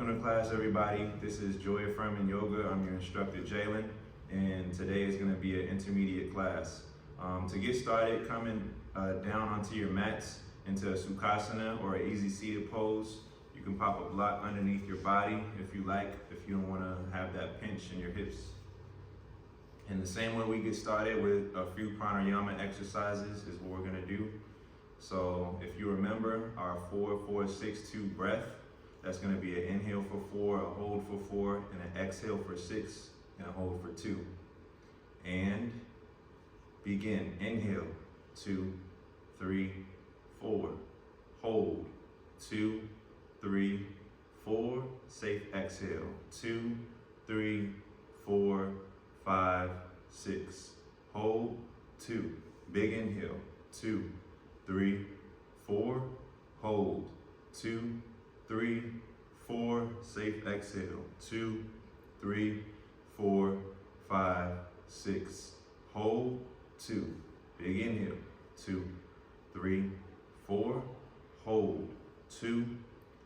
Welcome to class, everybody. This is JoyAffirmingYoga. I'm your instructor, Jalyn, and today is going to be an intermediate class. To get started, coming down onto your mats into a Sukhasana or an easy seated pose. You can pop a block underneath your body if you like, if you don't want to have that pinch in your hips. And the same way we get started with a few pranayama exercises is what we're going to do. So if you remember our 4-4-6-2 breath, that's going to be an inhale for 4, a hold for 4, and an exhale for 6, and a hold for 2. And begin. Inhale, 2, 3, 4. Hold, 2, 3, 4. Safe exhale, 2, 3, 4, 5, 6. Hold, 2. Big inhale, 2, 3, 4. Hold, 2, 3, 4. Safe exhale, 2, 3, 4, 5, 6. Hold, 2. Big inhale, 2, 3, 4. Hold, 2,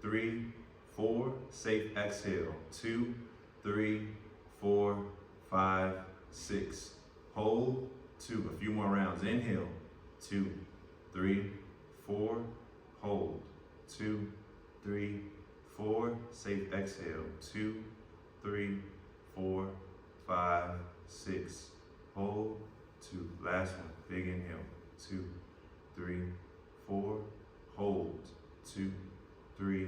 3, 4. Safe exhale, 2, 3, 4, 5, 6. Hold, 2. A few more rounds. Inhale, 2, 3, 4. Hold, 2, 3, 4. Safe exhale, 2, 3, 4, 5, 6. Hold, 2. Last one. Big inhale, 2, 3, 4. Hold, 2, 3,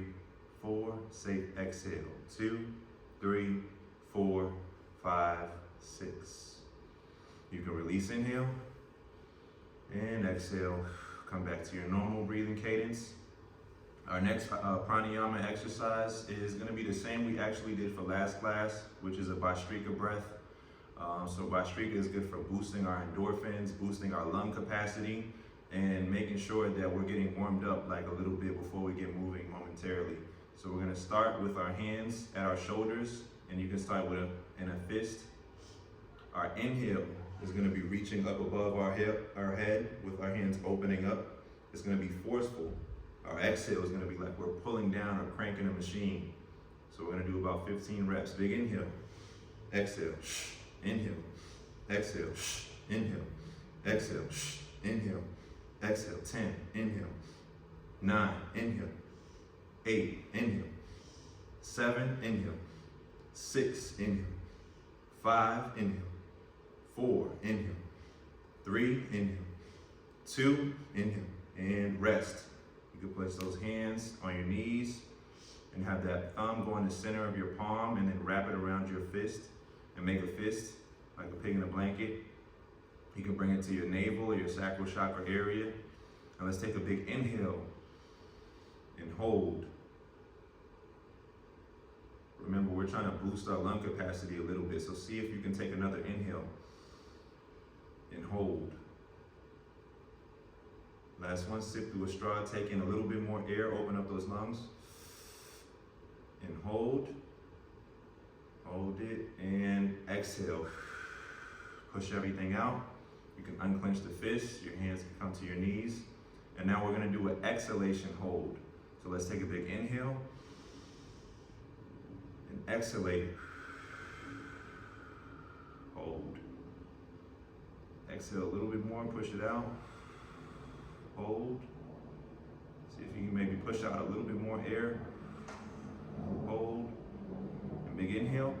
4. Safe exhale, 2, 3, 4, 5, 6. You can release, inhale, and exhale. Come back to your normal breathing cadence. Our next pranayama exercise is going to be the same we actually did for last class, which is a Bhastrika breath. So Bhastrika is good for boosting our endorphins, boosting our lung capacity, and making sure that we're getting warmed up like a little bit before we get moving momentarily. So we're going to start with our hands at our shoulders, and you can start with in a fist. Our inhale is going to be reaching up above our head with our hands opening up. It's going to be forceful. Our exhale is going to be like we're pulling down or cranking a machine. So we're going to do about 15 reps. Big inhale, exhale, inhale, exhale, inhale, exhale, inhale, exhale. 10, inhale, 9, inhale, 8, inhale, 7, inhale, 6, inhale, 5, inhale, 4, inhale, 3, inhale, 2, inhale, and rest. You can place those hands on your knees and have that thumb go in the center of your palm and then wrap it around your fist and make a fist like a pig in a blanket. You can bring it to your navel or your sacral chakra area. And let's take a big inhale and hold. Remember, we're trying to boost our lung capacity a little bit, so see if you can take another inhale and hold. Last one, sip through a straw, take in a little bit more air, open up those lungs, and hold. Hold it, and exhale. Push everything out. You can unclench the fists, your hands can come to your knees. And now we're gonna do an exhalation hold. So let's take a big inhale, and exhalate. Hold. Exhale a little bit more, push it out. Hold. See if you can maybe push out a little bit more air. Hold. And big inhale.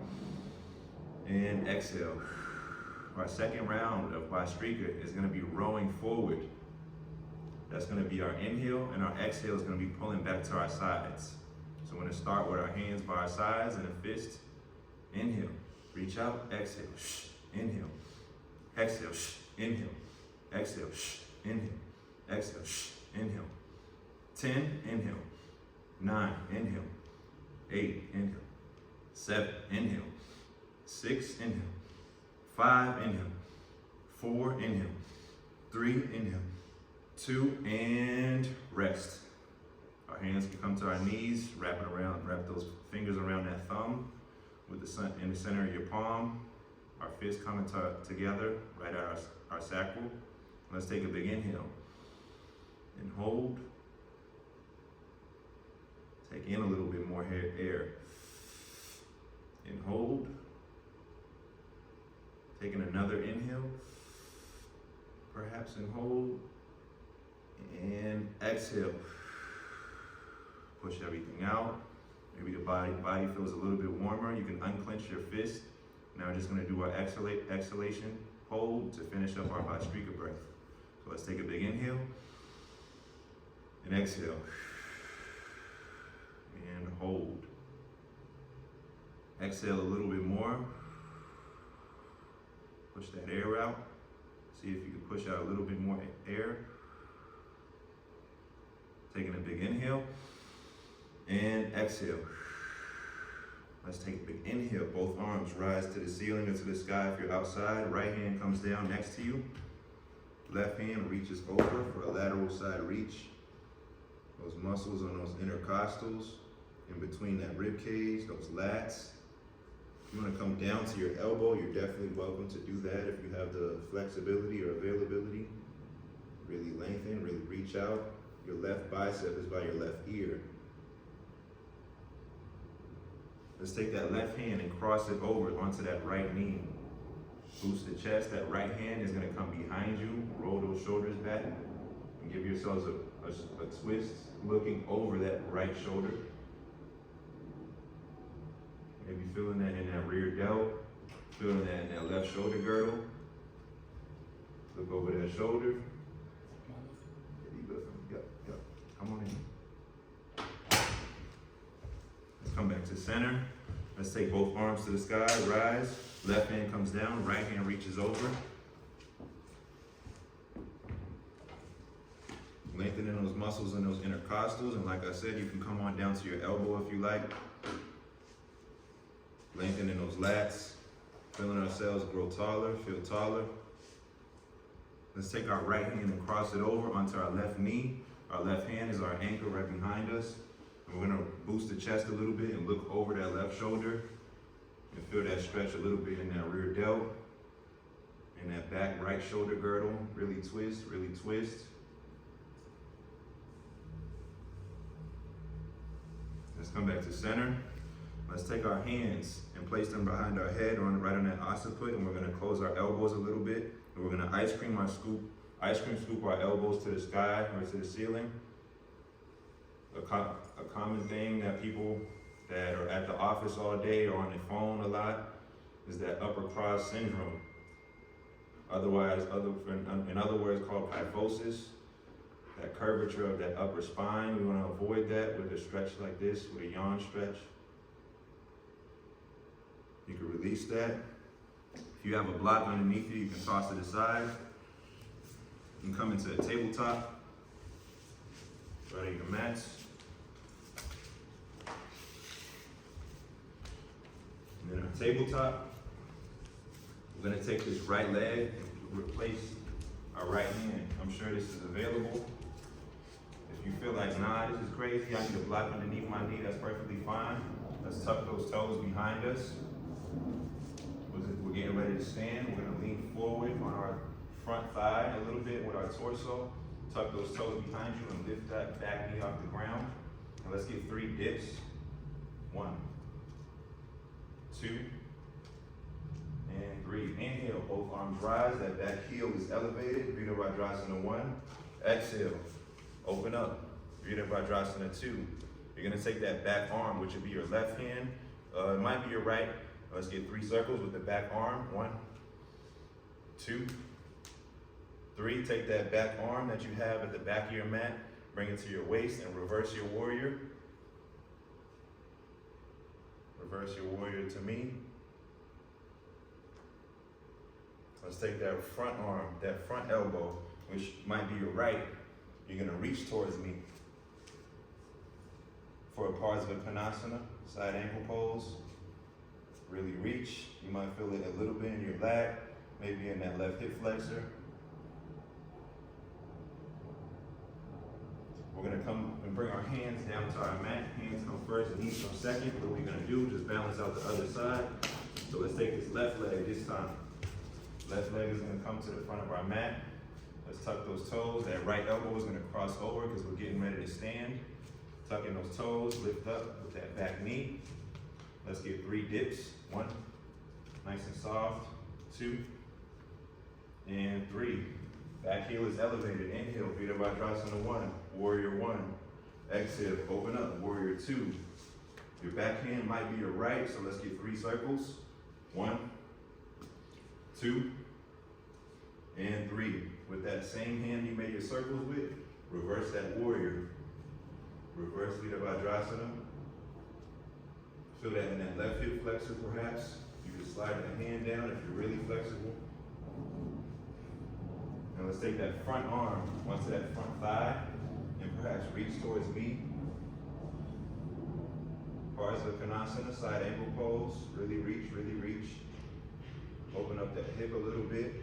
And exhale. Our second round of Bhastrika is going to be rowing forward. That's going to be our inhale, and our exhale is going to be pulling back to our sides. So we're going to start with our hands by our sides and a fist. Inhale. Reach out. Exhale. Inhale. Exhale. Inhale. Exhale. Inhale. Exhale, inhale. 10, inhale. 9, inhale. 8, inhale. 7, inhale. 6, inhale. 5, inhale. 4, inhale. 3, inhale. 2, and rest. Our hands can come to our knees, wrap those fingers around that thumb with the sun in the center of your palm. Our fists coming together right at our sacral. Let's take a big inhale. And hold. Take in a little bit more air. and hold. Taking another inhale, perhaps, and hold. And exhale. Push everything out. Maybe the body feels a little bit warmer. You can unclench your fist. Now we're just gonna do our exhalation hold to finish up our Bhastrika breath. So let's take a big inhale and exhale. And hold. Exhale a little bit more. Push that air out. See if you can push out a little bit more air. Taking a big inhale and exhale. Let's take a big inhale. Both arms rise to the ceiling or to the sky if you're outside. Right hand comes down next to you. Left hand reaches over for a lateral side reach. Those muscles on those intercostals, in between that rib cage, those lats. If you want to come down to your elbow, you're definitely welcome to do that if you have the flexibility or availability. Really lengthen, really reach out. Your left bicep is by your left ear. Let's take that left hand and cross it over onto that right knee. Boost the chest. That right hand is going to come behind you. Roll those shoulders back and give yourselves a twist, looking over that right shoulder. Maybe feeling that in that rear delt, feeling that in that left shoulder girdle. Look over that shoulder. Yep. Come on in. Let's come back to center. Let's take both arms to the sky, rise. Left hand comes down, right hand reaches over. Lengthening those muscles in those intercostals, and like I said, you can come on down to your elbow if you like. Lengthening those lats, feeling ourselves grow taller, feel taller. Let's take our right hand and cross it over onto our left knee. Our left hand is our anchor right behind us. And we're gonna boost the chest a little bit and look over that left shoulder and feel that stretch a little bit in that rear delt and that back right shoulder girdle. Really twist, really twist. Let's come back to center. Let's take our hands and place them behind our head or right on that occiput, and we're gonna close our elbows a little bit. And we're gonna ice cream scoop our elbows to the sky or to the ceiling. A common thing that people that are at the office all day or on their phone a lot is that upper cross syndrome. In other words, called kyphosis. That curvature of that upper spine, we want to avoid that with a stretch like this, with a yawn stretch. You can release that. If you have a block underneath you, you can toss it aside. You can come into a tabletop, right on your mats. And then our tabletop, we're gonna take this right leg and replace our right hand. I'm sure this is available. If you feel like, nah, this is crazy, I need a block underneath my knee, that's perfectly fine. Let's tuck those toes behind us. We're getting ready to stand. We're gonna lean forward on our front thigh a little bit with our torso. Tuck those toes behind you and lift that back knee off the ground. And let's get 3 dips. 1, 2, and 3. Inhale, both arms rise. That back heel is elevated. Virabhadrasana 1. Exhale, open up. Virabhadrasana 2. You're gonna take that back arm, which would be your left hand. It might be your right. Let's get 3 circles with the back arm. 1, 2, 3. Take that back arm that you have at the back of your mat, bring it to your waist and reverse your warrior. Reverse your warrior to me. Let's take that front arm, that front elbow, which might be your right. You're gonna reach towards me for a Parsvakonasana, side ankle pose. Really reach. You might feel it a little bit in your lat, maybe in that left hip flexor. We're gonna come and bring our hands down to our mat. Hands come first and knees come second. What we're gonna do, just balance out the other side. So let's take this left leg this time. Left leg is gonna come to the front of our mat. Let's tuck those toes. That right elbow is gonna cross over because we're getting ready to stand. Tucking those toes, lift up with that back knee. Let's get 3 dips. 1, nice and soft. 2, and 3. Back heel is elevated. Inhale, Virabhadrasana Vajrasana 1, Warrior 1. Exhale, open up, Warrior 2. Your back hand might be your right, so let's get 3 circles. 1, 2, and 3. With that same hand you made your circles with, reverse that warrior. Reverse Virabhadrasana. Feel that in that left hip flexor perhaps. You can slide the hand down if you're really flexible. And let's take that front arm onto that front thigh and perhaps reach towards me. Ardha Konasana, side ankle pose. Really reach, really reach. Open up that hip a little bit.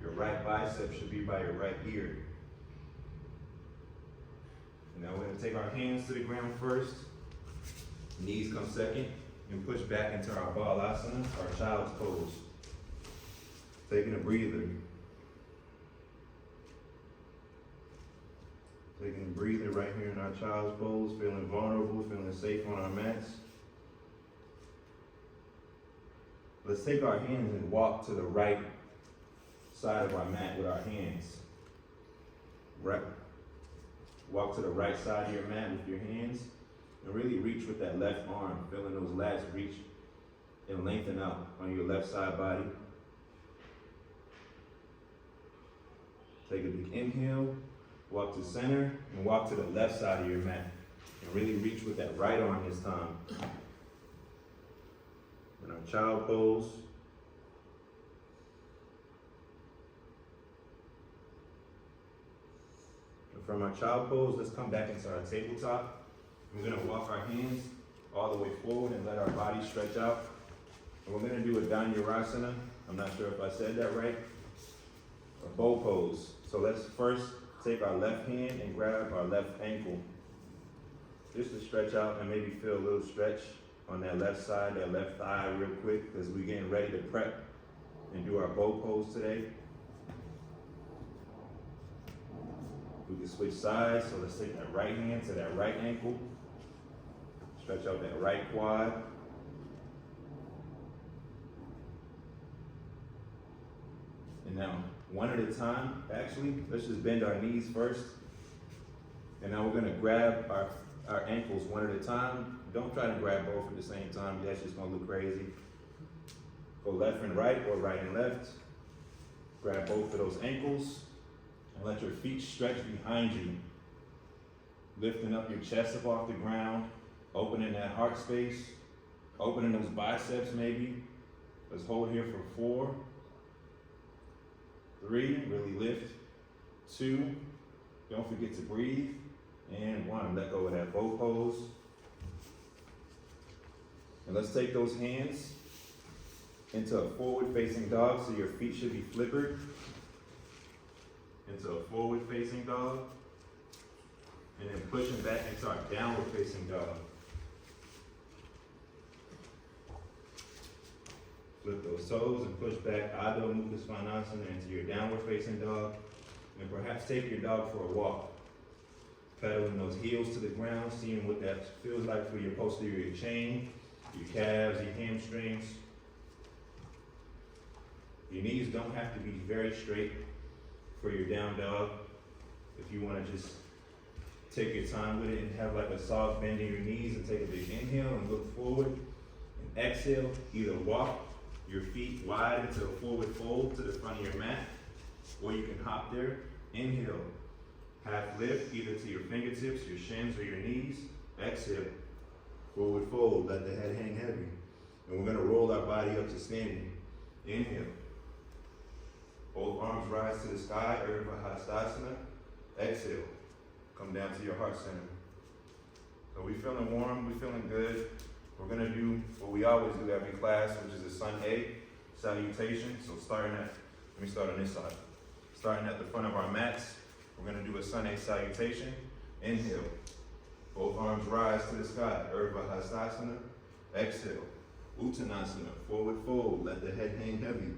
Your right bicep should be by your right ear. Now we're going to take our hands to the ground first. Knees come second. And push back into our Balasana, our child's pose. Taking a breather. Taking a breather right here in our child's pose. Feeling vulnerable, feeling safe on our mats. Let's take our hands and walk to the right side of our mat with our hands. Right. Walk to the right side of your mat with your hands and really reach with that left arm, feeling those lats reach and lengthen out on your left side body. Take a big inhale, walk to center, and walk to the left side of your mat. And really reach with that right arm this time. In our child pose. And from our child pose, let's come back into our tabletop. We're gonna walk our hands all the way forward and let our body stretch out. And we're gonna do a Dhanurasana. I'm not sure if I said that right. A bow pose. So let's first take our left hand and grab our left ankle. Just to stretch out and maybe feel a little stretch on that left side, that left thigh real quick, because we're getting ready to prep and do our bow pose today. We can switch sides, so let's take that right hand to that right ankle. Stretch out that right quad. And now, one at a time, actually, let's just bend our knees first. And now we're gonna grab our ankles one at a time. Don't try to grab both at the same time, that's just gonna look crazy. Go left and right or right and left. Grab both of those ankles and let your feet stretch behind you. Lifting up your chest up off the ground, opening that heart space, opening those biceps maybe. Let's hold here for 4, 3, really lift. 2, don't forget to breathe. And 1, let go of that bow pose. And let's take those hands into a forward facing dog, so your feet should be flippered. Into a forward facing dog. And then pushing back into our downward facing dog. Flip those toes and push back Adho Mukha Svanasana into your downward facing dog. And perhaps take your dog for a walk. Pedaling those heels to the ground, seeing what that feels like for your posterior chain, your calves, your hamstrings. Your knees don't have to be very straight for your down dog. If you want to just take your time with it and have like a soft bend in your knees and take a big inhale and look forward. And exhale, either walk your feet wide into a forward fold to the front of your mat, or you can hop there. Inhale, half lift either to your fingertips, your shins, or your knees. Exhale, forward fold, let the head hang heavy. And we're gonna roll our body up to standing. Inhale. Both arms rise to the sky, Urdhva Hastasana. Exhale, come down to your heart center. So we feeling warm, we feeling good. We're gonna do what we always do every class, which is a Sun A salutation. So let me start on this side. Starting at the front of our mats, we're gonna do a Sun A salutation. Inhale, both arms rise to the sky, Urdhva Hastasana. Exhale, Uttanasana, forward fold, let the head hang heavy.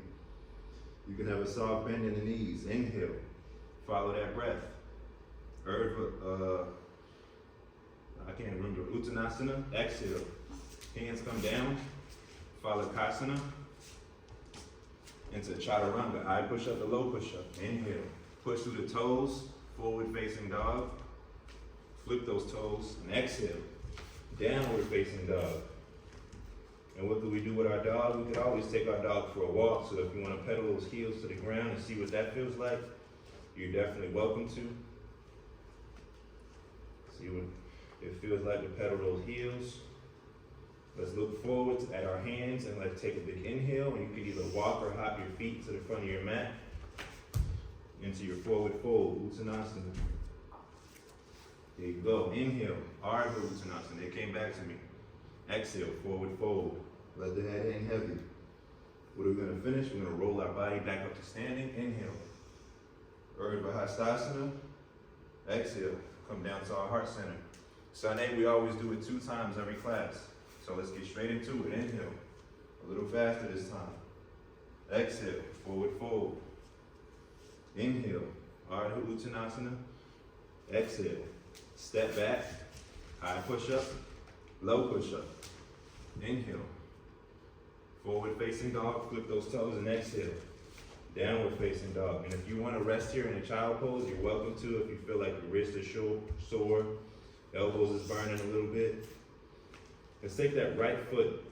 You can have a soft bend in the knees. Inhale, follow that breath. Urdhva, I can't remember, Uttanasana. Exhale, Hands come down, Phalakasana, into Chaturanga, high push-up to low push-up. Inhale, push through the toes, forward facing dog. Flip those toes, and exhale, downward facing dog. And what do we do with our dog? We could always take our dog for a walk, so if you want to pedal those heels to the ground and see what that feels like, you're definitely welcome to. See what it feels like to pedal those heels. Let's look forward at our hands and let's take a big inhale, and you can either walk or hop your feet to the front of your mat into your forward fold, Uttanasana. There you go. Inhale, Ardha Uttanasana. It came back to me. Exhale, forward fold. Let the head hang heavy. What are we going to finish? We're going to roll our body back up to standing. Inhale, Urdhva Hastasana. Exhale, come down to our heart center. Sane, we always do it 2 times every class. So let's get straight into it. Inhale, a little faster this time. Exhale, forward fold. Inhale, Ardha Uttanasana. Exhale, step back, high push-up, low push-up. Inhale, forward facing dog, flip those toes and exhale. Downward facing dog. And if you want to rest here in a child pose, you're welcome to. If you feel like your wrist is sore, elbows is burning a little bit. Let's take that right foot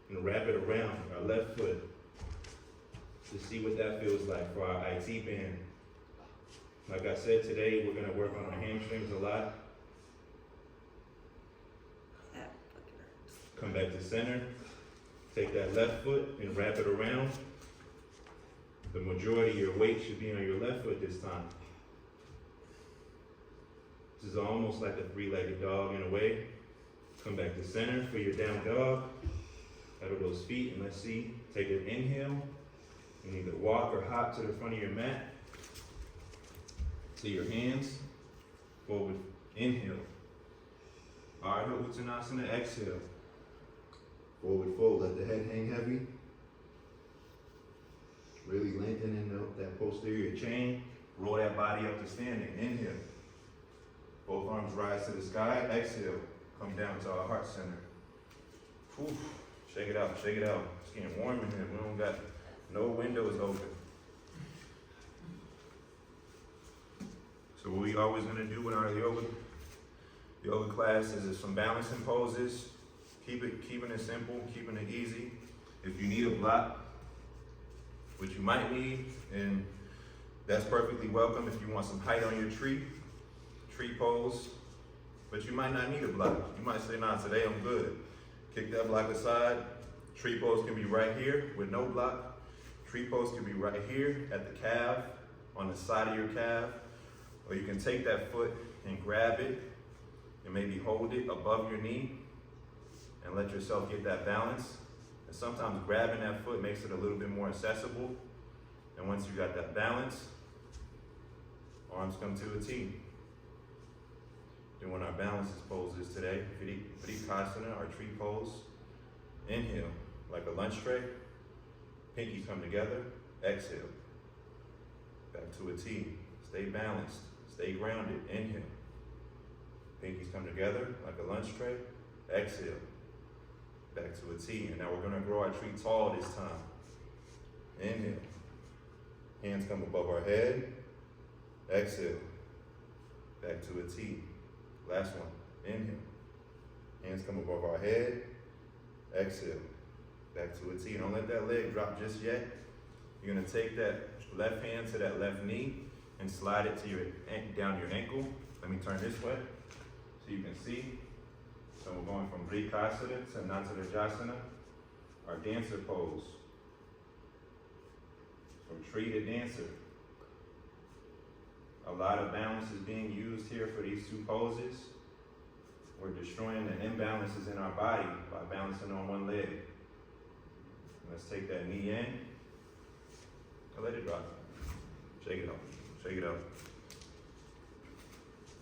and wrap it around our left foot to see what that feels like for our IT band. Like I said, today we're going to work on our hamstrings a lot. Come back to center. Take that left foot and wrap it around. The majority of your weight should be on your left foot this time. This is almost like a 3-legged dog in a way. Come back to center for your down dog. Pedal those feet and let's see. Take an inhale. You need to walk or hop to the front of your mat. To your hands. Forward. Inhale. Ardha Uttanasana. Exhale. Forward fold. Let the head hang heavy. Really lengthening that posterior chain. Roll that body up to standing. Inhale. Both arms rise to the sky. Exhale. Come down to our heart center. Whew. Shake it out, shake it out. It's getting warm in here. We don't got no windows open. So what we always gonna do in our yoga classes is some balancing poses. Keeping it simple, keeping it easy. If you need a block, which you might need, and that's perfectly welcome. If you want some height on your tree pose. But you might not need a block. You might say, nah, today I'm good. Kick that block aside. Tree pose can be right here with no block. Tree pose can be right here at the calf, on the side of your calf. Or you can take that foot and grab it and maybe hold it above your knee and let yourself get that balance. And sometimes grabbing that foot makes it a little bit more accessible. And once you got that balance, arms come to a T. Doing our balances poses today. Vrikasana, our tree pose. Inhale, like a lunch tray. Pinkies come together. Exhale. Back to a T. Stay balanced. Stay grounded. Inhale. Pinkies come together like a lunch tray. Exhale. Back to a T. And now we're going to grow our tree tall this time. Inhale. Hands come above our head. Exhale. Back to a T. Last one. Inhale. Hands come above our head. Exhale. Back to a T. Don't let that leg drop just yet. You're going to take that left hand to that left knee and slide it to down your ankle. Let me turn this way so you can see. So we're going from Vrikasana to Nataraja, our dancer pose. From tree to dancer. A lot of balance is being used here for these 2 poses. We're destroying the imbalances in our body by balancing on one leg. Let's take that knee in and let it drop. Shake it out, shake it out.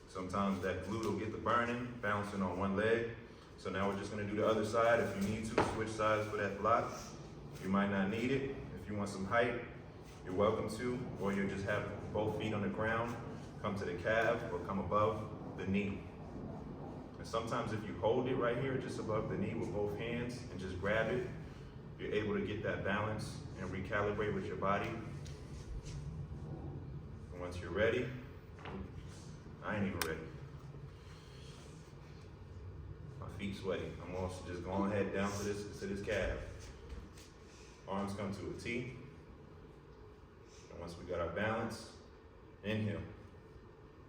Sometimes that glute will get the burning, balancing on one leg. So now we're just gonna do the other side. If you need to, switch sides for that block. You might not need it. If you want some height, you're welcome to, or you'll just have both feet on the ground, come to the calf, or come above the knee. And sometimes if you hold it right here, just above the knee with both hands, just grab it. You're able to get that balance and recalibrate with your body. And once you're ready, I ain't even ready. My feet sweaty. I'm also just going ahead down to this calf. Arms come to a T. And once we got our balance, inhale.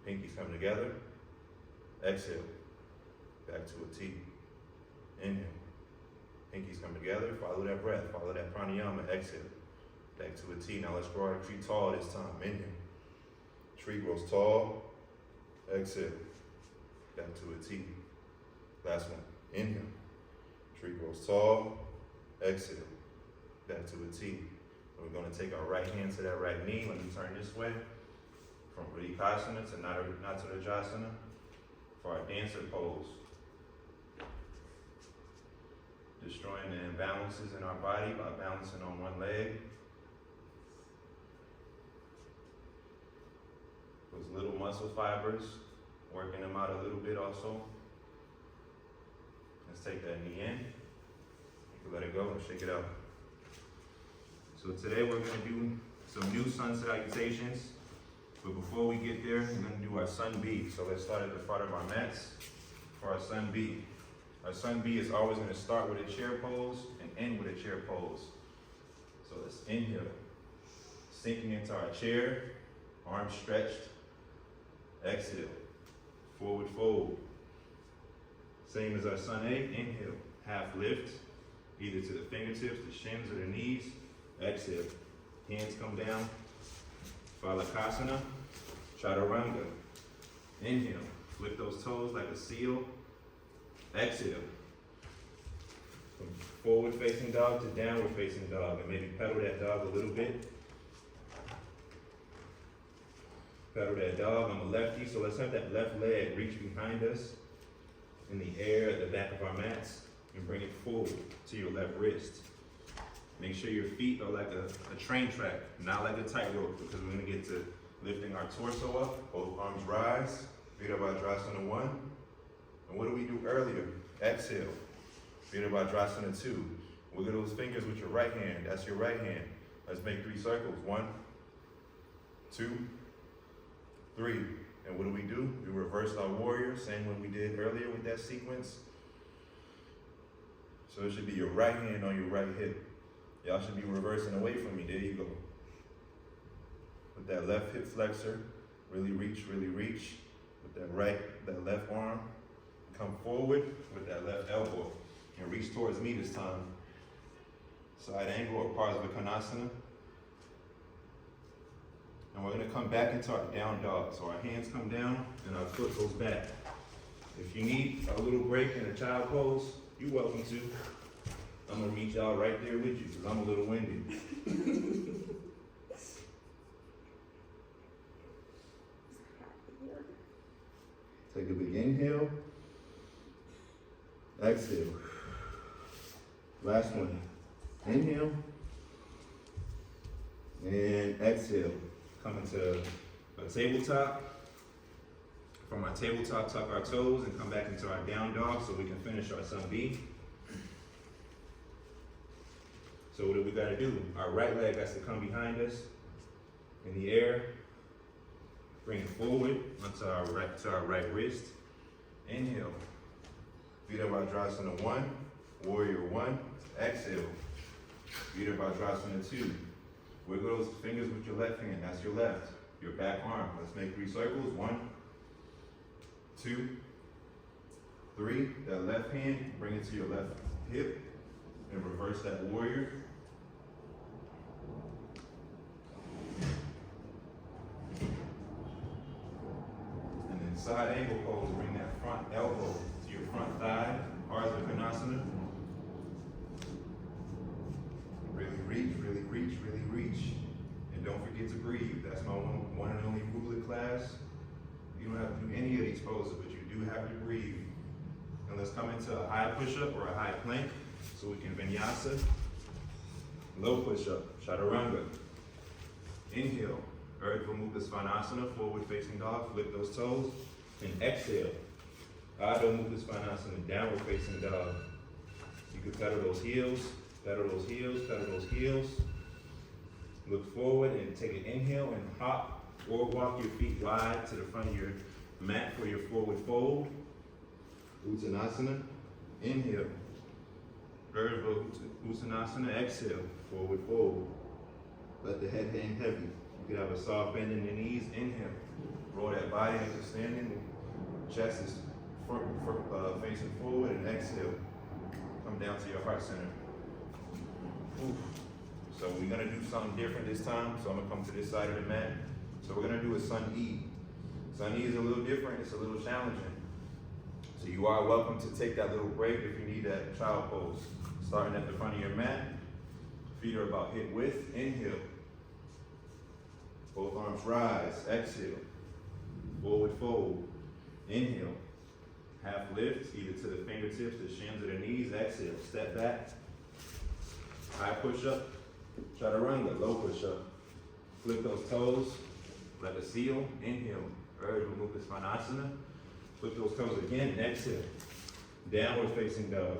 Pinkies come together. Exhale. Back to a T. Inhale. Pinkies come together. Follow that breath. Follow that pranayama. Exhale. Back to a T. Now let's grow our tree tall this time. Inhale. Tree grows tall. Exhale. Back to a T. Last one. Inhale. Tree grows tall. Exhale. Back to a T. And we're going to take our right hand to that right knee. Let me turn this way. From Vrikasana to Natarajasana for our dancer pose. Destroying the imbalances in our body by balancing on one leg. Those little muscle fibers, working them out a little bit also. Let's take that knee in. You can let it go and shake it out. So today we're going to do some new sun salutations. But before we get there, we're going to do our sun B. So let's start at the front of our mats for our sun B. Our sun B is always going to start with a chair pose and end with a chair pose. So let's inhale, sinking into our chair, arms stretched. Exhale, forward fold. Same as our sun A, inhale, half lift, either to the fingertips, the shins, or the knees. Exhale, hands come down. Balakasana, Chaturanga. Inhale, flip those toes like a seal. Exhale. From forward facing dog to downward facing dog, and maybe pedal that dog a little bit. Pedal that dog. I'm a lefty, so let's have that left leg reach behind us in the air at the back of our mats and bring it forward to your left wrist. Make sure your feet are like a train track, not like a tightrope, because we're going to get to lifting our torso up. Both arms rise. Virabhadrasana 1. And what did we do earlier? Exhale. Virabhadrasana 2. Wiggle those fingers with your right hand. That's your right hand. Let's make 3 circles. 1, 2, 3. And what do? We reverse our warrior, same way we did earlier with that sequence. So it should be your right hand on your right hip. Y'all should be reversing away from me. There you go. With that left hip flexor, really reach. With that left arm, come forward with that left elbow and reach towards me this time. Side angle or Parsvakonasana. And we're going to come back into our down dog. So our hands come down and our foot goes back. If you need a little break in a child pose, you're welcome to. I'm going to meet y'all right there with you because I'm a little winded. Take a big inhale. Exhale. Last one. Inhale. And exhale. Come into a tabletop. From our tabletop, tuck our toes and come back into our down dog so we can finish our sun B. So what do we gotta do? Our right leg has to come behind us in the air. Bring it forward onto our right wrist. Inhale. Virabhadrasana 1, warrior 1. Exhale. Virabhadrasana 2. Wiggle those fingers with your left hand. That's your left. Your back arm. Let's make 3 circles. 1, 2, 3. That left hand, bring it to your left hip and reverse that warrior. And then side angle pose, bring that front elbow to your front thigh, Parsvakonasana. Really reach. And don't forget to breathe. That's my one and only rule of class. You don't have to do any of these poses, but you do have to breathe. And let's come into a high push-up or a high plank so we can Vinyasa. Low push-up, Chaturanga. Inhale, Urdhva Mukha Svanasana, forward facing dog, flip those toes. And exhale, Adho Mukha Svanasana, downward facing dog. You can pedal those heels, pedal those heels, pedal those heels. Look forward and take an inhale and hop or walk your feet wide to the front of your mat for your forward fold. Uttanasana, inhale. Urdhva Uttanasana, exhale, forward fold. Let the head hang heavy. You can have a soft bend in the knees, inhale. Roll that body into standing. Chest is facing forward, and exhale. Come down to your heart center. Oof. So we're gonna do something different this time. So I'm gonna come to this side of the mat. So we're gonna do a Sun E. Sun E is a little different, it's a little challenging. So you are welcome to take that little break if you need that child pose. Starting at the front of your mat, feet are about hip width, inhale. Both arms rise, exhale. Forward fold, inhale. Half lift, either to the fingertips, the shins, or the knees, exhale. Step back, high push up, chaturanga, low push up. Flip those toes, like a seal, inhale. Urdhva Mukha Svanasana. Flip those toes again, exhale. Downward facing dog.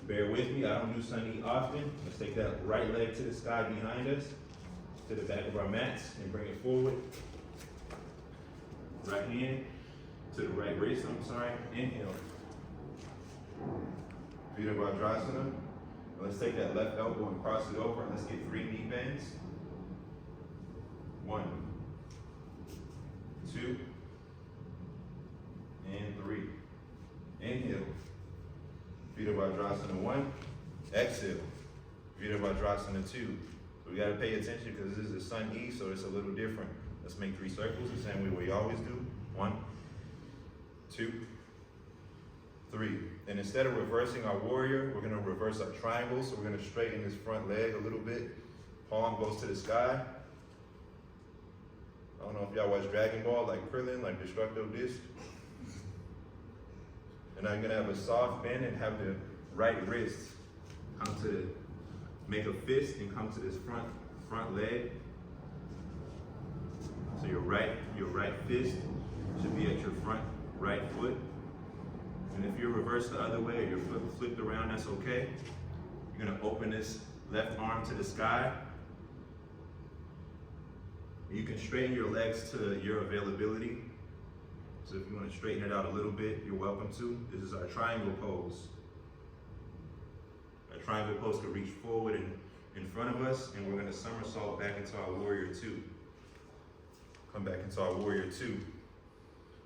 Bear with me, I don't do Sun E often. Let's take that right leg to the sky behind us, to the back of our mats, and bring it forward. Right hand to the right wrist, inhale. Feet of Vajrasana. Let's take that left elbow and cross it over, and let's get 3 knee bends. 1, 2, and 3. Inhale. Feet of Vajrasana 1. Exhale. Feet of Vajrasana 2. So we gotta pay attention because this is a Sun E, so it's a little different. Let's make 3 circles the same way we always do. 1, 2, 3. And instead of reversing our warrior, we're gonna reverse our triangle. So we're gonna straighten this front leg a little bit. Palm goes to the sky. I don't know if y'all watch Dragon Ball, like Krillin, like Destructo Disc. And I'm gonna have a soft bend and have the right wrist come to, make a fist and come to this front leg. So your right fist should be at your front right foot. And if you're reversed the other way or your foot flipped around, that's okay. You're gonna open this left arm to the sky. You can straighten your legs to your availability. So if you want to straighten it out a little bit, you're welcome to. This is our triangle pose. Our triangle pose could reach forward and in front of us, and we're going to somersault back into our warrior 2. Come back into our warrior 2.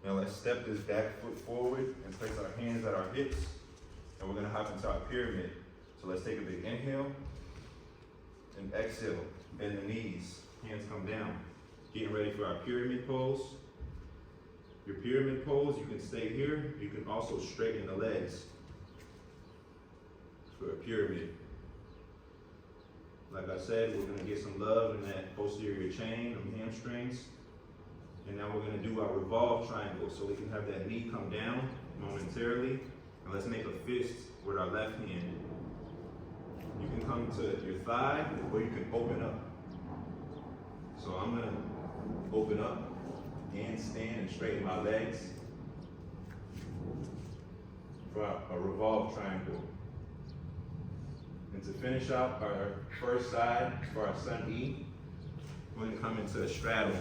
Now let's step this back foot forward and place our hands at our hips, and we're going to hop into our pyramid. So let's take a big inhale and exhale. Bend the knees, hands come down. Getting ready for our pyramid pose. Your pyramid pose, you can stay here. You can also straighten the legs for a pyramid. Like I said, we're gonna get some love in that posterior chain of hamstrings. And now we're gonna do our revolve triangle. So we can have that knee come down momentarily. And let's make a fist with our left hand. You can come to your thigh, or you can open up. So I'm gonna open up, handstand, and straighten my legs for a revolve triangle. And to finish out our first side for our Sun E, we're gonna come into a straddle.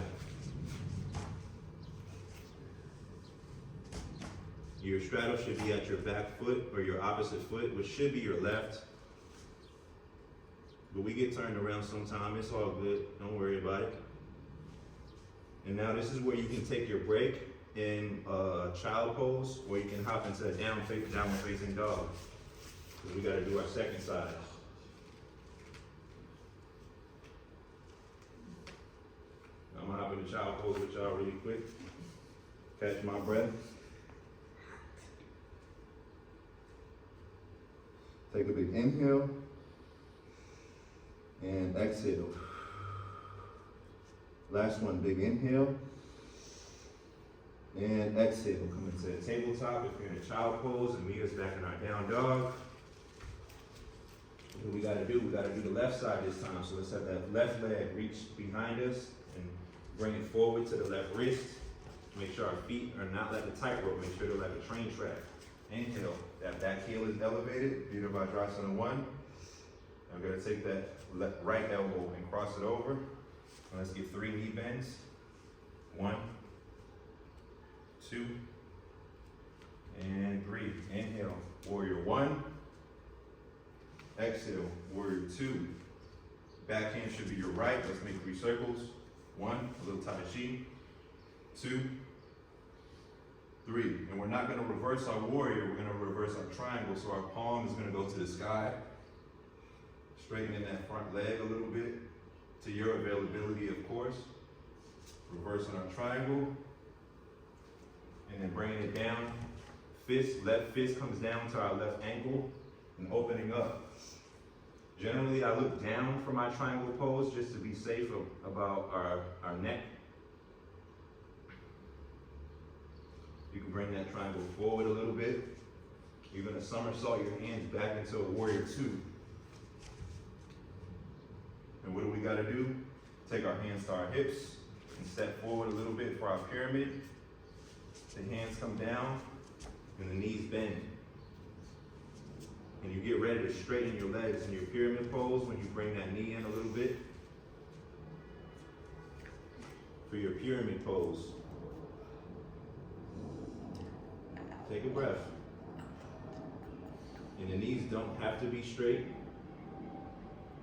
Your straddle should be at your back foot or your opposite foot, which should be your left. But we get turned around sometime, it's all good, don't worry about it. And now this is where you can take your break in child pose, or you can hop into a downward facing dog. Because we gotta do our second side. I'm gonna hop into child pose with y'all really quick. Catch my breath. Take a big inhale and exhale. Last one, big inhale and exhale. Come into the tabletop if you're in a child pose, and meet us back in our down dog. What we gotta do, the left side this time. So let's have that left leg reach behind us and bring it forward to the left wrist. Make sure our feet are not like a tightrope, make sure they're like a train track. Inhale, that back heel is elevated, Virabhadrasana Vajrasana 1. I'm gonna take that right elbow and cross it over. And let's get 3 knee bends. 1, 2, and 3. Inhale, warrior 1. Exhale, warrior 2. Back hand should be your right. Let's make 3 circles. 1, a little Tai Chi. 2, 3. And we're not gonna reverse our warrior, we're gonna reverse our triangle. So our palm is gonna go to the sky. Straightening that front leg a little bit, to your availability, of course. Reversing our triangle. And then bringing it down. Fist, left fist comes down to our left ankle and opening up. Generally, I look down for my triangle pose just to be safe about our neck. You can bring that triangle forward a little bit. You're gonna somersault your hands back into a warrior 2. And what do we gotta do? Take our hands to our hips and step forward a little bit for our pyramid. The hands come down and the knees bend. And you get ready to straighten your legs in your pyramid pose when you bring that knee in a little bit. For your pyramid pose. Take a breath. And the knees don't have to be straight.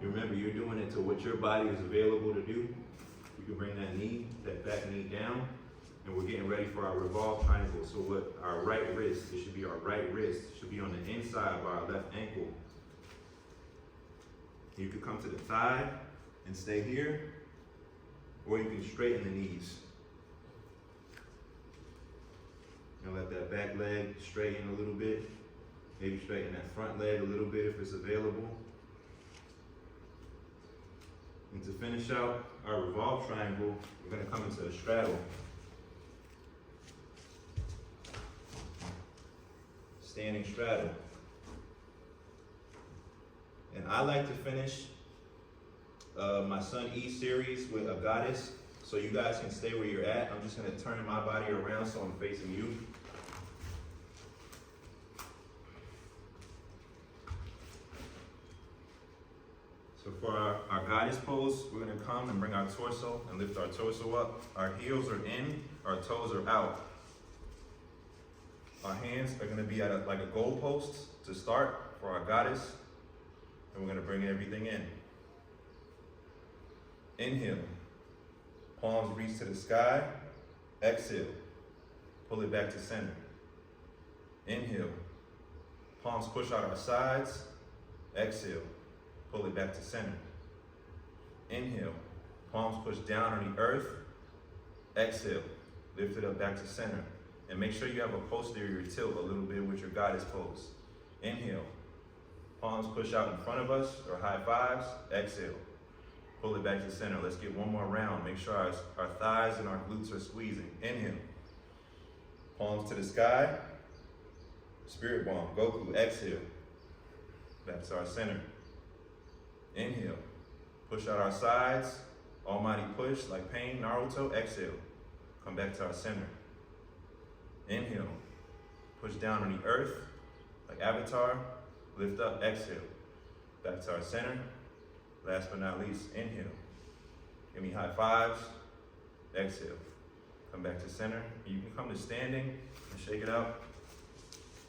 Remember, you're doing it to what your body is available to do. You can bring that back knee down, and we're getting ready for our revolved triangle. So what our right wrist, it should be our right wrist, should be on the inside of our left ankle. You can come to the thigh and stay here, or you can straighten the knees. And let that back leg straighten a little bit. Maybe straighten that front leg a little bit if it's available. And to finish out our revolved triangle, we're gonna come into a straddle. Standing straddle. And I like to finish my Sun E series with a goddess, so you guys can stay where you're at. I'm just gonna turn my body around so I'm facing you. So for our goddess pose, we're gonna come and bring our torso and lift our torso up. Our heels are in, our toes are out. Our hands are gonna be at like a goal post to start for our goddess. And we're gonna bring everything in. Inhale, palms reach to the sky. Exhale, pull it back to center. Inhale, palms push out our sides. Exhale, pull it back to center. Inhale, palms push down on the earth. Exhale, lift it up back to center. And make sure you have a posterior tilt a little bit with your goddess pose. Inhale, palms push out in front of us, or high fives. Exhale, pull it back to center. Let's get one more round. Make sure our thighs and our glutes are squeezing. Inhale, palms to the sky. Spirit bomb, Goku. Exhale, back to our center. Inhale, push out our sides. Almighty push, like pain, Naruto. Exhale, come back to our center. Inhale, push down on the earth, like Avatar. Lift up, exhale, back to our center. Last but not least, inhale. Give me high fives. Exhale, come back to center. You can come to standing and shake it out.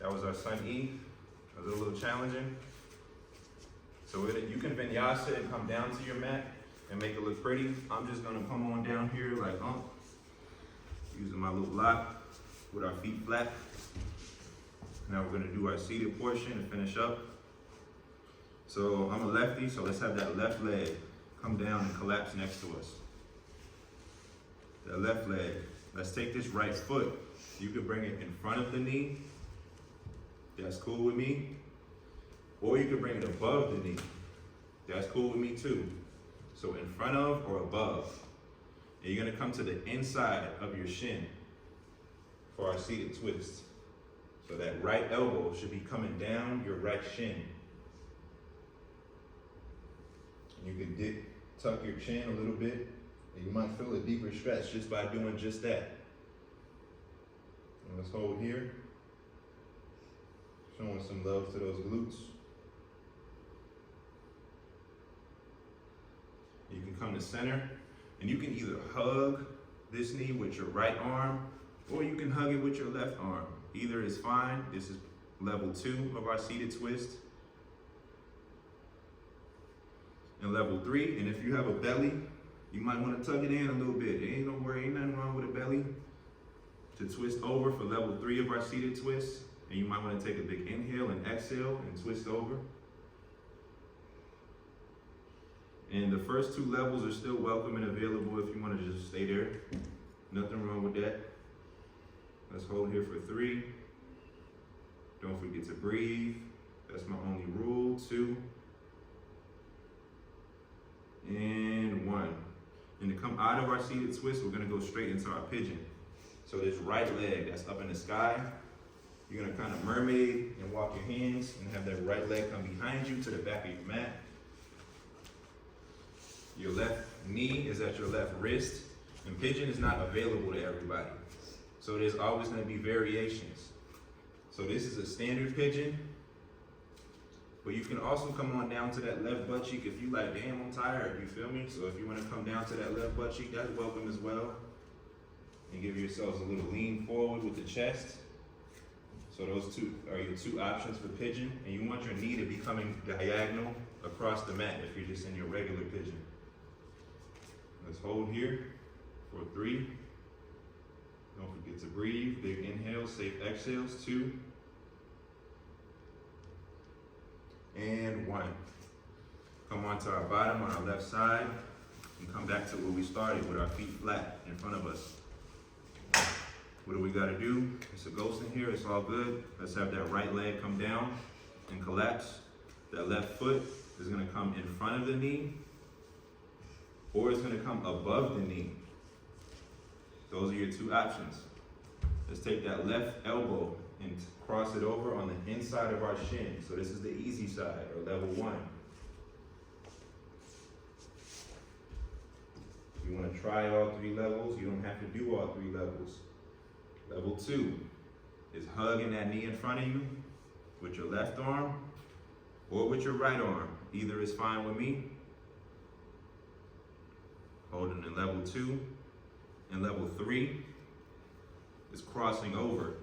That was our Sun E. It was a little challenging. So you can Vinyasa and come down to your mat and make it look pretty. I'm just gonna come on down here like using my little block with our feet flat. Now we're gonna do our seated portion and finish up. So I'm a lefty, so let's have that left leg come down and collapse next to us. That left leg. Let's take this right foot. You can bring it in front of the knee. That's cool with me. Or you can bring it above the knee. That's cool with me too. So in front of or above. And you're gonna come to the inside of your shin for our seated twist. So that right elbow should be coming down your right shin. And you can tuck your chin a little bit, and you might feel a deeper stretch just by doing just that. And let's hold here. Showing some love to those glutes. You can come to center, and you can either hug this knee with your right arm, or you can hug it with your left arm. Either is fine. This is level 2 of our seated twist. And level 3, and if you have a belly, you might want to tuck it in a little bit. There ain't no worry, ain't nothing wrong with a belly. To twist over for level 3 of our seated twist. And you might want to take a big inhale and exhale and twist over. And the first 2 levels are still welcome and available if you want to just stay there. Nothing wrong with that. Let's hold here for 3. Don't forget to breathe. That's my only rule. 2. And 1. And to come out of our seated twist, we're going to go straight into our pigeon. So this right leg that's up in the sky, you're going to kind of mermaid and walk your hands and have that right leg come behind you to the back of your mat. Your left knee is at your left wrist, and pigeon is not available to everybody. So there's always going to be variations. So this is a standard pigeon, but you can also come on down to that left butt cheek if you like, damn, I'm tired, you feel me? So if you want to come down to that left butt cheek, that's welcome as well. And give yourselves a little lean forward with the chest. So those 2 are your 2 options for pigeon, and you want your knee to be coming diagonal across the mat if you're just in your regular pigeon. Let's hold here for 3. Don't forget to breathe. Big inhales, safe exhales. 2. And 1. Come onto our bottom on our left side and come back to where we started with our feet flat in front of us. What do we got to do? It's a ghost in here. It's all good. Let's have that right leg come down and collapse. That left foot is going to come in front of the knee, or it's going to come above the knee. Those are your 2 options. Let's take that left elbow and cross it over on the inside of our shin. So this is the easy side, or level 1. If you want to try all 3 levels, you don't have to do all 3 levels. Level 2 is hugging that knee in front of you with your left arm or with your right arm. Either is fine with me. Holding in level 2. And level 3 is crossing over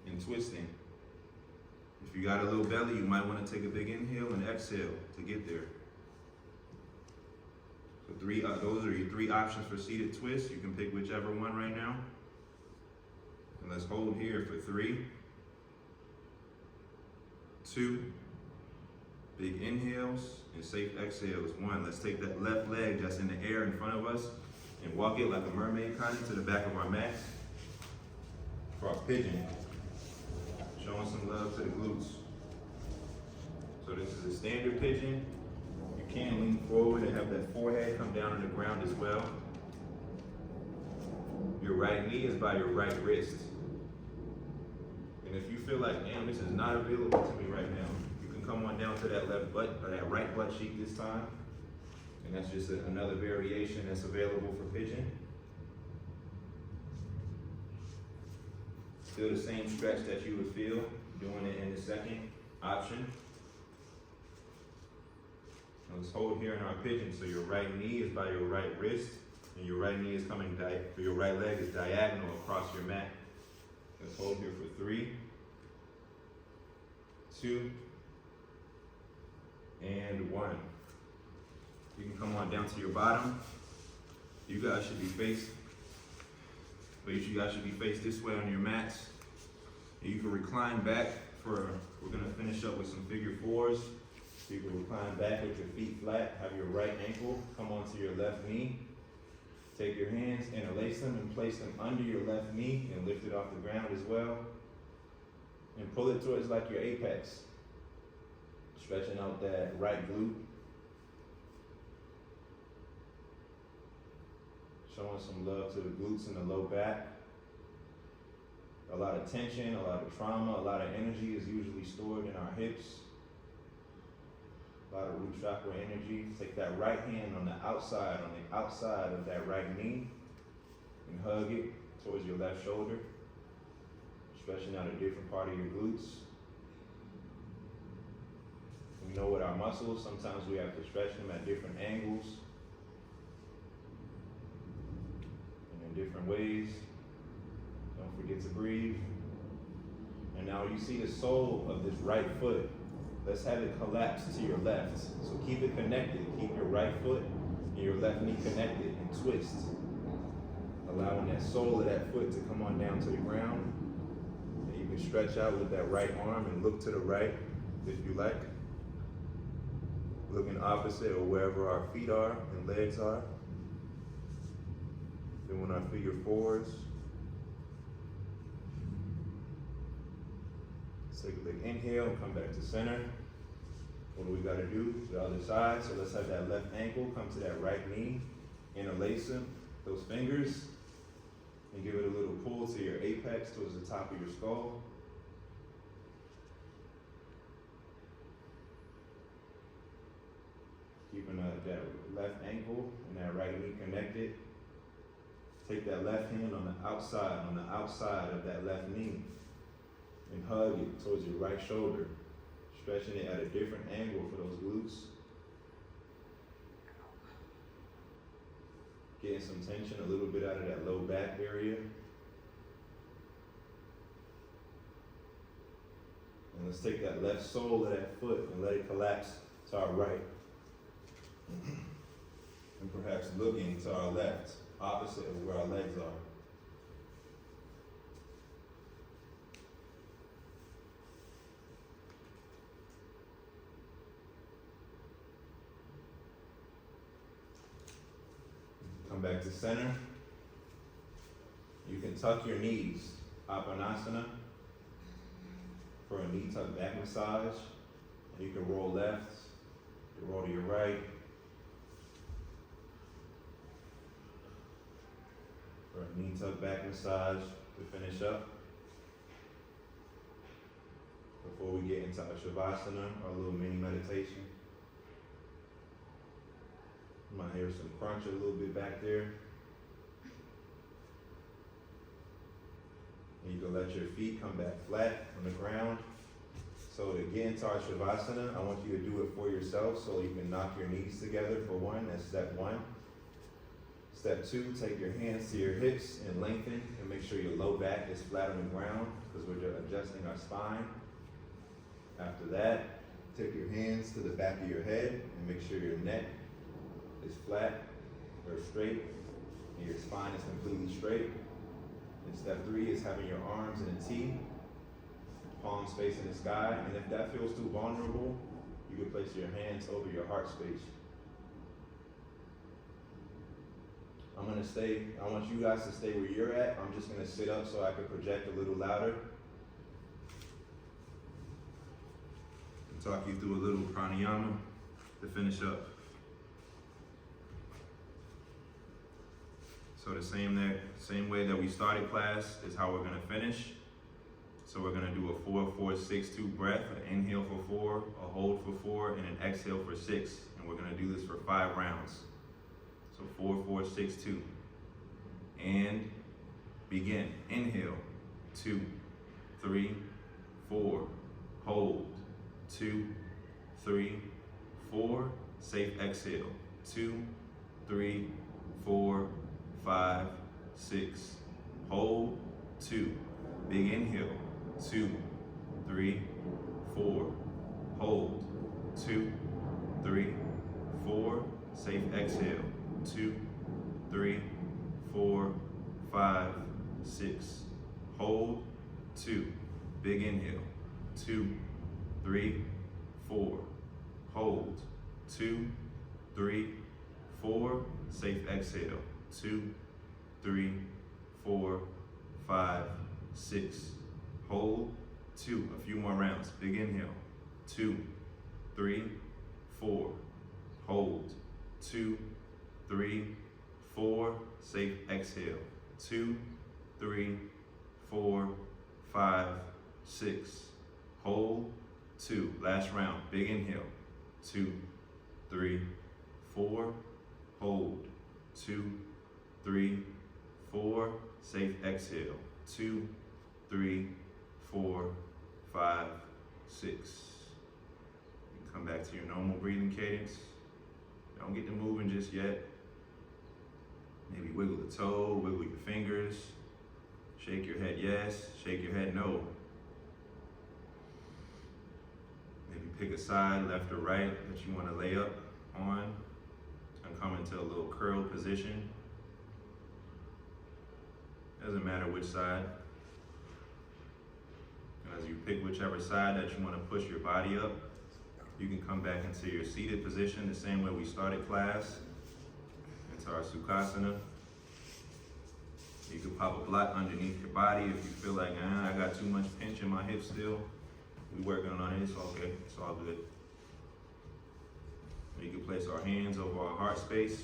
and twisting. If you got a little belly, you might want to take a big inhale and exhale to get there. So those are your 3 options for seated twist. You can pick whichever one right now. And let's hold here for 3, 2, big inhales and safe exhales. 1, let's take that left leg that's in the air in front of us and walk it like a mermaid kind of to the back of our mat for our pigeon. Showing some love to the glutes. So this is a standard pigeon. You can lean forward and have that forehead come down on the ground as well. Your right knee is by your right wrist. And if you feel like, damn, this is not available to me right now, you can come on down to that left butt, or that right butt cheek this time. And that's just another variation that's available for pigeon. Still the same stretch that you would feel doing it in the second option. Now let's hold here in our pigeon. So your right knee is by your right wrist, and your right knee is coming, your right leg is diagonal across your mat. Let's hold here for 3, 2, and 1. You can come on down to your bottom. You guys should be faced this way on your mats. And you can recline back we're gonna finish up with some figure 4s. You can recline back with your feet flat, have your right ankle come onto your left knee. Take your hands, interlace them, and place them under your left knee and lift it off the ground as well. And pull it towards like your apex. Stretching out that right glute. Showing some love to the glutes and the low back. A lot of tension, a lot of trauma, a lot of energy is usually stored in our hips. A lot of root chakra energy. Take that right hand on the outside of that right knee and hug it towards your left shoulder. Stretching out a different part of your glutes. You know, with our muscles, sometimes we have to stretch them at different angles and in different ways. Don't forget to breathe. And now you see the sole of this right foot. Let's have it collapse to your left. So keep it connected. Keep your right foot and your left knee connected and twist. Allowing that sole of that foot to come on down to the ground. And you can stretch out with that right arm and look to the right if you like. Looking opposite or wherever our feet are and legs are. Doing our figure fours. Take a big inhale and come back to center. What do we got to do? The other side. So let's have that left ankle come to that right knee. Interlace them, those fingers, and give it a little pull to your apex towards the top of your skull. Keeping that left ankle and that right knee connected. Take that left hand on the outside of that left knee. And hug it towards your right shoulder, stretching it at a different angle for those glutes. Getting some tension a little bit out of that low back area. And let's take that left sole of that foot and let it collapse to our right. And perhaps looking to our left, opposite of where our legs are. Come back to center. You can tuck your knees, Apanasana, for a knee tuck back massage. And you can roll left, you can roll to your right. For a knee tuck back massage to finish up. Before we get into our Shavasana, our little mini meditation. You might hear some crunch a little bit back there. And you can let your feet come back flat on the ground. So to get into our Shavasana, I want you to do it for yourself so you can knock your knees together for one. That's step one. Step two, take your hands to your hips and lengthen and make sure your low back is flat on the ground because we're adjusting our spine. After that, take your hands to the back of your head and make sure your neck is flat or straight and your spine is completely straight. And step three is having your arms in a T, palms facing the sky. And if that feels too vulnerable, you can place your hands over your heart space. I want you guys to stay where you're at. I'm just gonna sit up so I can project a little louder. And talk you through a little pranayama to finish up. So the same way that we started class is how we're gonna finish. So we're gonna do a 4-4-6-2 breath, an inhale for 4, a hold for 4, and an exhale for 6. And we're gonna do this for 5 rounds. So 4-4-6-2. And begin. Inhale, 2, 3, 4. Hold, 2, 3, 4. Safe exhale, 2, 3, 4, 5, 6. Hold, 2. Big inhale, 2, 3, 4. Hold, 2, 3, 4. Safe exhale, 2, 3, 4, 5, 6. Hold, 2. Big inhale, 2, 3, 4. Hold, 2, 3, 4. Safe exhale, 2, 3, 4, 5, 6. Hold, 2. A few more rounds. Big inhale, 2, 3, 4. Hold, 2, 3, 4. Safe exhale, 2, 3, 4, 5, 6. Hold, 2. Last round. Big inhale, 2, 3, 4. Hold, 2, 3, 4. Safe exhale, 2, 3, 4, 5, 6. Come back to your normal breathing cadence. Don't get to moving just yet. Maybe wiggle the toe, wiggle your fingers. Shake your head yes, shake your head no. Maybe pick a side, left or right, that you want to lay up on and come into a little curl position. Doesn't matter which side. As you pick whichever side that you want to push your body up, you can come back into your seated position the same way we started class, into our Sukhasana. You can pop a block underneath your body if you feel like, I got too much pinch in my hips still. We working on it, it's okay, it's all good. We can place our hands over our heart space.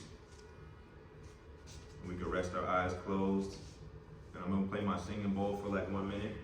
We can rest our eyes closed. And I'm gonna play my singing bowl for like 1 minute.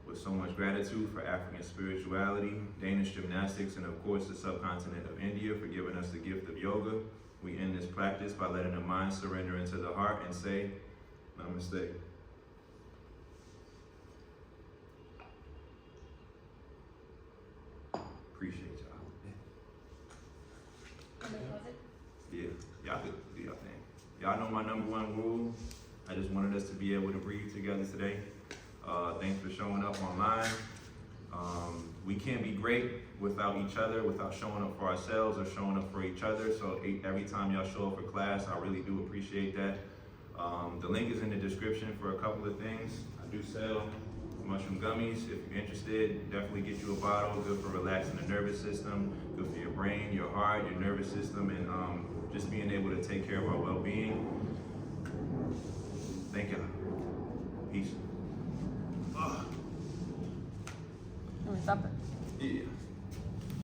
With so much gratitude for African spirituality, Danish gymnastics, and of course the subcontinent of India for giving us the gift of yoga, we end this practice by letting the mind surrender into the heart and say, Namaste. Appreciate y'all. Yeah, y'all could do your thing. Y'all know my #1 rule. I just wanted us to be able to breathe together today. Thanks for showing up online. We can't be great without each other, without showing up for ourselves or showing up for each other. So every time y'all show up for class, I really do appreciate that. The link is in the description for a couple of things. I do sell mushroom gummies. If you're interested, definitely get you a bottle. Good for relaxing the nervous system, good for your brain, your heart, your nervous system, and just being able to take care of our well-being. Thank y'all. Peace. Stop it. Yeah.